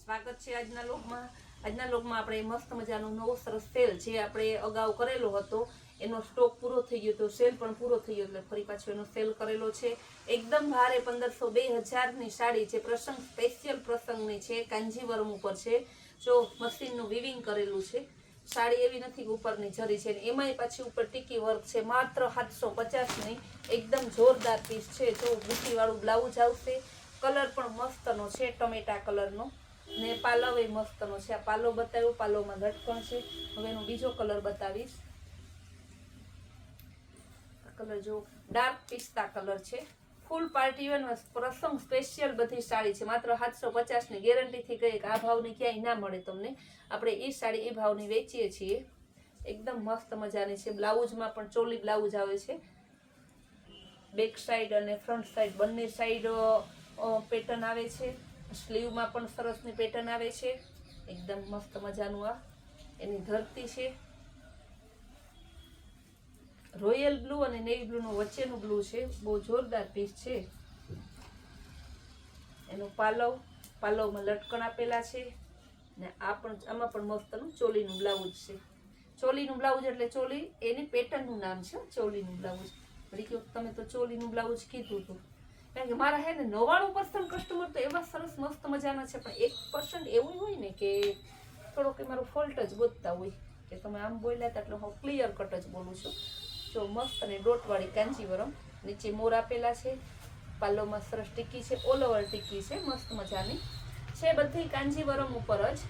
સ્વાગત છે આજના લોગમાં. આજના લોગમાં આપણે મસ્ત મજાનો નવો સરસ સેલ જે આપણે અગાઉ કરેલો હતો એનો સ્ટોક પૂરો થઈ ગયો તો સેલ પણ પૂરો થઈ ગયો એટલે ફરી પાછો એનો સેલ કરેલો છે. એકદમ ભારે 1500-2000ની સાડી છે, પ્રસંગ સ્પેશિયલ પ્રસંગની છે, કાંજીવરમ ઉપર છે. જો મશીનનું વિવિંગ કરેલું છે. સાડી એવી નથી ઉપરની જરી છે, એમાંય પાછી ઉપર ટીકી વર્ક છે. માત્ર 750ની એકદમ જોરદાર પીસ છે. જો બુટીવાળું બ્લાઉઝ આવશે, કલર પણ મસ્તનો છે, ટમેટા કલરનો, ને પાલવ એ મસ્તનો છે. આ પાલો બતાવ્યો, પાલોમાં લટકણ છે. હવે એનો બીજો કલર બતાવીશ. આ કલર જો ડાર્ક પિસ્તા કલર છે. ફૂલ પાર્ટી વેર પ્રસંગ સ્પેશિયલ બધી સાડી છે. માત્ર 750ની ગેરંટીથી કહે કે આ ભાવની ક્યાંય ના મળે તમને. આપણે એ સાડી એ ભાવની વેચીએ છીએ. એકદમ મસ્ત મજાની છે. બ્લાઉઝમાં પણ ચોલી બ્લાઉઝ આવે છે. બેક સાઈડ અને ફ્રન્ટ સાઈડ બંને સાઈડ પેટર્ન આવે છે. સ્લીવમાં પણ સરસની પેટર્ન આવે છે. એકદમ મસ્ત મજાનું આ એની ધરતી છે. રોયલ બ્લુ અને નેવી બ્લુનું વચ્ચેનું બ્લુ છે. બહુ જોરદાર પીસ છે. એનું પાલવમાં લટકણ આપેલા છે. ને આમાં પણ મસ્તનું ચોલીનું બ્લાઉઝ છે. ચોલીનું બ્લાઉઝ એટલે ચોલી એની પેટર્નનું નામ છે, ચોલીનું બ્લાઉઝ. તમે તો ચોલીનું બ્લાઉઝ કીધું હતું. કારણ કે મારા હે ને 99% કસ્ટમર તો એવા સરસ મસ્ત મજાના છે, પણ 1% એવું હોય ને કે થોડોક મારું ફોલ્ટ જ ગોતતા હોય કે તમે આમ બોલ્યા હતા એટલે હું ક્લિયર કટ જ બોલું છું. જો મસ્ત અને ડોટવાળી કાંજીવરમ, નીચે મોર આપેલા છે. પાલોમાં સરસ ટીકી છે, ઓલ ઓવર ટીકી છે, મસ્ત મજાની છે. બધી કાંજીવરમ ઉપર જ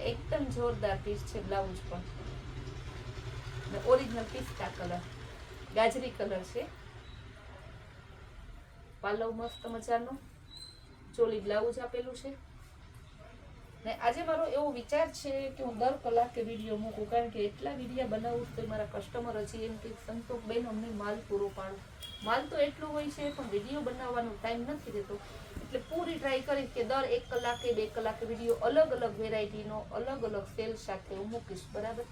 એકદમ જોરદાર પીસ છે. બ્લાઉઝ પણ ઓરિજિનલ પિસ્તા કલર, ગાજરી કલર છે. પાલવ મસ્ત મજાનો, ચોલી બ્લાઉઝ આપેલું છે. ને આજે મારો એવો વિચાર છે કે હું દર કલાકે વિડીયો મૂકું, કારણ કે એટલા વિડીયો બનાવું તો મારા કસ્ટમર હજી એમ કે સંતોષબેન અમને માલ પૂરો પાડો. માલ તો એટલું હોય છે પણ વિડીયો બનાવવાનો ટાઈમ નથી રહેતો. એટલે પૂરી ટ્રાય કરી કે દર 1 કલાકે 2 કલાકે વિડીયો અલગ અલગ વેરાયટીનો અલગ અલગ સેલ સાથે હું મૂકીશ. બરાબર.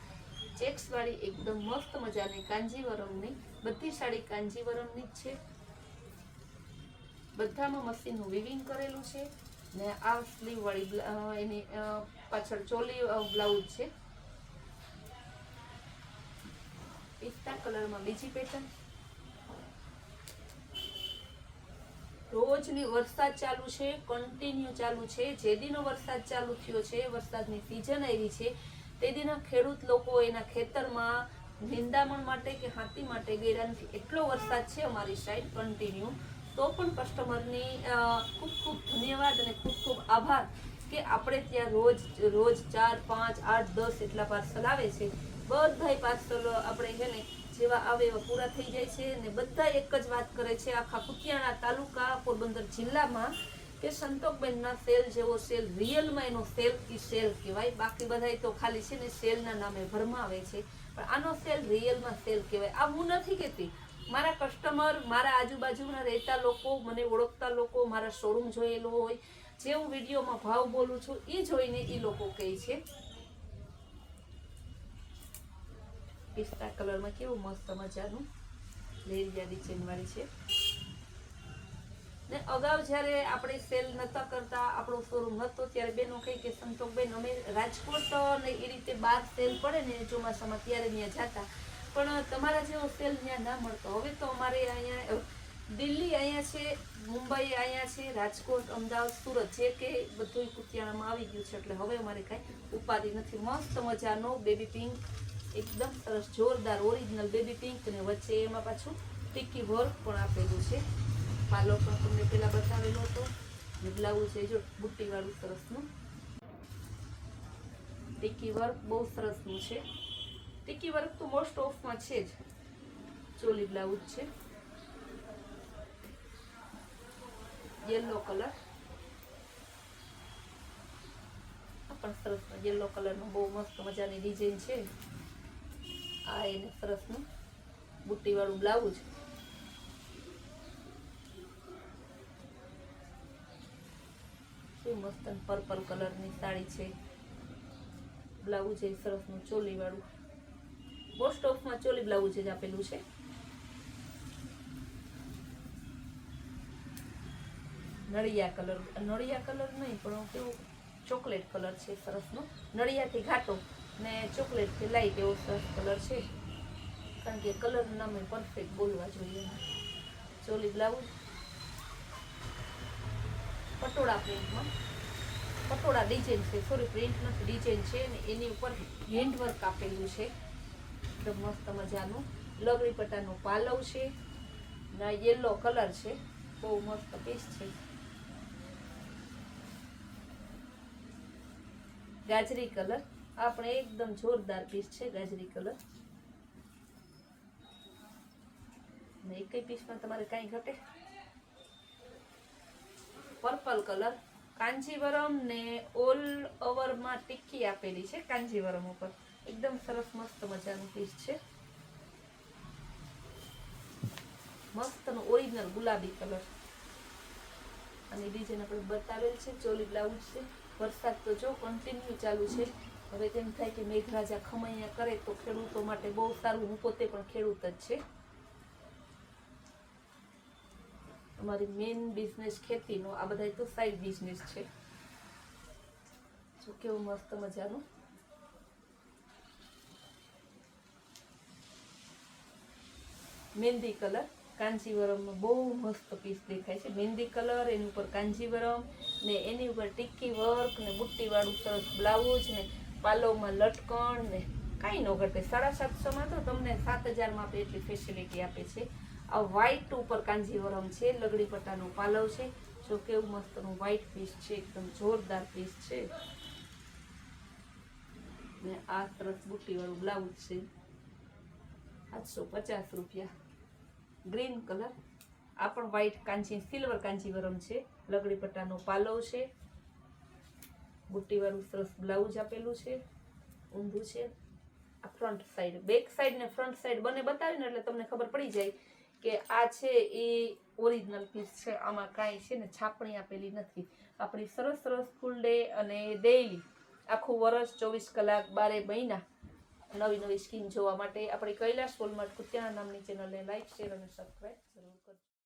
ચેક્સ વાળી એકદમ મસ્ત મજાની કાંજીવરમની બધી સાડી કાંજીવરમની જ છે. બધામાં મશીનનું વિવિંગ કરેલું છે. ને આ સ્લીવ વાળી એની પાછળ ચોલી બ્લાઉઝ છે. પિસ્તા કલરમાં બીજી પેટર્ન. રોજની વરસાદ ચાલુ છે, કન્ટિન્યુ ચાલુ છે. જે દીનો વરસાદ ચાલુ થયો છે, વરસાદની સિઝન આવી છે, તે દીના ખેડૂત લોકો એના ખેતરમાં નિંદામણ માટે કે હાથી માટે ગયા નથી. એટલો વરસાદ છે અમારી સાઈડ કન્ટિન્યુ. તો પણ કસ્ટમરની ખૂબ ખૂબ ધન્યવાદ અને ખૂબ ખૂબ આભાર કે આપણે ત્યાં રોજ 4, 5, 8, 10 એટલા પાર્સલ આવે છે. બધાય પાર્સલ આપણે છે ને જેવા આવે એવા પૂરા થઈ જાય છે. અને બધા એક જ વાત કરે છે આખા કુતિયાણા તાલુકા પોરબંદર જિલ્લામાં કે સંતોષબેનના સેલ જેવો સેલ રિયલમાં એનો સેલ કહેવાય. બાકી બધાય તો ખાલી છે ને સેલના નામે ભરમાવે છે, પણ આનો સેલ રિયલમાં સેલ કહેવાય. આ હું નથી કહેતી, મારા કસ્ટમર, મારા આજુબાજુના રહેતા લોકો, મને ઓળખતા લોકો, મારા શોરૂમ જોયેલો હોય, જે હું વિડીયોમાં ભાવ બોલું છું એ જોઈને એ લોકો કહે છે. પિસ્તા કલરમાં કેવું મસ્ત મજાનું લેરિયા ડિઝાઇન વાળી છે. ને અગાઉ જ્યારે આપણે સેલ નતા કરતા, આપણો શોરૂમ નતો, ત્યારે બેનો કહે કે સંતોષબેન અમે રાજકોટ ને એ રીતે બહાર સેલ પડે ને ચોમાસામાં ત્યારે ત્યાં જતા, પણ તમારા જેવો સેલ ત્યાં ના મળતો. હવે તો અમારે અહીંયા દિલ્હી અહીંયા છે, મુંબઈ અહીંયા છે, રાજકોટ, અમદાવાદ, સુરત, જે કે બધું કુતિયાણામાં આવી ગયું છે. એટલે હવે અમારે કાંઈ ઉપાધિ નથી. મસ્ત મજાનો બેબી પિંક, એકદમ સરસ જોરદાર ઓરિજિનલ બેબી પિંક, ને વચ્ચે એમાં પાછું ટીકી વર્ક પણ આપેલું છે. પાલો પણ તમને પેલા બતાવેલો હતો. બ્લાઉઝ છે જો બુટ્ટીવાળું સરસનું ટીકી વર્ક, બહુ સરસનું છે. ટીકી વર્ક તો મોસ્ટ ઓફમાં છે જ. ચોલી બ્લાઉઝ છે, યલો કલર. આ પણ સરસ યલો કલરનો બહુ મસ્ત મજાની ડિઝાઇન છે. આ એને સરસનું બુટ્ટીવાળું બ્લાઉઝ. મસ્ત પર્પલ કલરની સાડી છે. બ્લાઉઝ એ સરસનું ચોલી વાળું. મોસ્ટ ઓફમાં ચોલી બ્લાઉઝ જ આપેલું છે. નળિયા કલર નહીં પણ કેવું ચોકલેટ કલર છે સરસનો, નળિયાથી ઘાટો ને ચોકલેટથી લાઈટ એવો સરસ કલર છે, કારણ કે કલરનું નામ પરફેક્ટ બોલવા જોઈએ. ચોલી બ્લાઉઝ પટોળા પ્રિન્ટમાં, પટોળા ડિઝાઇન છે, સોરી પ્રિન્ટ નથી ડિઝાઇન છે, ને એની ઉપર હેન્ડવર્ક આપેલું છે એકદમ મસ્ત મજાનું. લગડી પટ્ટાનો પાલવ છે, ના યલો કલર છે, બહુ મસ્ત પીસ છે. ગાજરી કલર આપણે એકદમ જોરદાર પીસ છે, ગાજરી કલર. ને એક પીસમાં તમારે કાંઈ ઘટે. પર્પલ કલર કાંજીવરમ ને ઓલ ઓવરમાં ટિક્કી આપેલી છે કાંજીવરમ ઉપર, એકદમ સરસ મસ્ત મજાનું પીસ છે. મસ્તનો ઓરિજિનલ ગુલાબી કલર અને ડિઝાઇન આપણે બતાવેલ છે. ચોલી બ્લાઉઝ છે. વરસાદ તો જો કન્ટિન્યુ ચાલુ છે. હવે તેમ થાય કે મેઘરાજા ખમૈયા કરે તો ખેડૂતો માટે બહુ સારું. હું પોતે પણ ખેડૂત જ છે. અમારી મેઇન બિઝનેસ ખેતીનો, આ બધા તો સાઈડ બિઝનેસ છે. જો કેવું મસ્ત મજાનું મહેંદી કલર કાંજીવરમમાં બહુ મસ્ત પીસ દેખાય છે. મહેંદી કલર, એની ઉપર કાંજીવરમ ને એની ઉપર ટિક્કી વર્ક ને બુટ્ટી વાળું સરસ બ્લાઉઝ ને પાલોમાં લટકણ ને કાંઈ ન ઘટે. 750માં તો તમને 7000માં આપણે એટલી ફેસિલિટી આપે છે. આ વ્હાઈટ ઉપર કાંજીવરમ છે, લગડી પટ્ટાનો પાલવ છે. જો કેવું મસ્તનું વ્હાઈટ પીસ છે, એકદમ જોરદાર પીસ છે. ને આ સરસ બુટ્ટી વાળું બ્લાઉઝ છે, 850 રૂપિયા. ગ્રીન કલર આ પણ વ્હાઈટ કાંજી સિલ્વર કાંજીવરમ છે, લગડી પટ્ટાનો પાલવ છે, બુટ્ટી વાળું સરસ બ્લાઉઝ આપેલું છે, ઊંધું છે. આ ફ્રન્ટ સાઈડ, બેક સાઈડ ને ફ્રન્ટ સાઈડ બંને બતાવીને એટલે તમને ખબર પડી જાય કે આ છે એ ઓરિજિનલ પીસ છે. આમાં કાંઈ છે ને છાપણી આપેલી નથી. આપણી સરસ સરસ ફૂલ ડે અને ડેઈલી આખું વર્ષ 24 કલાક 12 મહિના નવી નવી સ્કીમ જોવા માટે આપણી કૈલાશ વોલમાર્ટ કુતિયાણા નામની ચેનલને લાઈક, શેર અને સબસ્ક્રાઈબ જરૂર કરજો.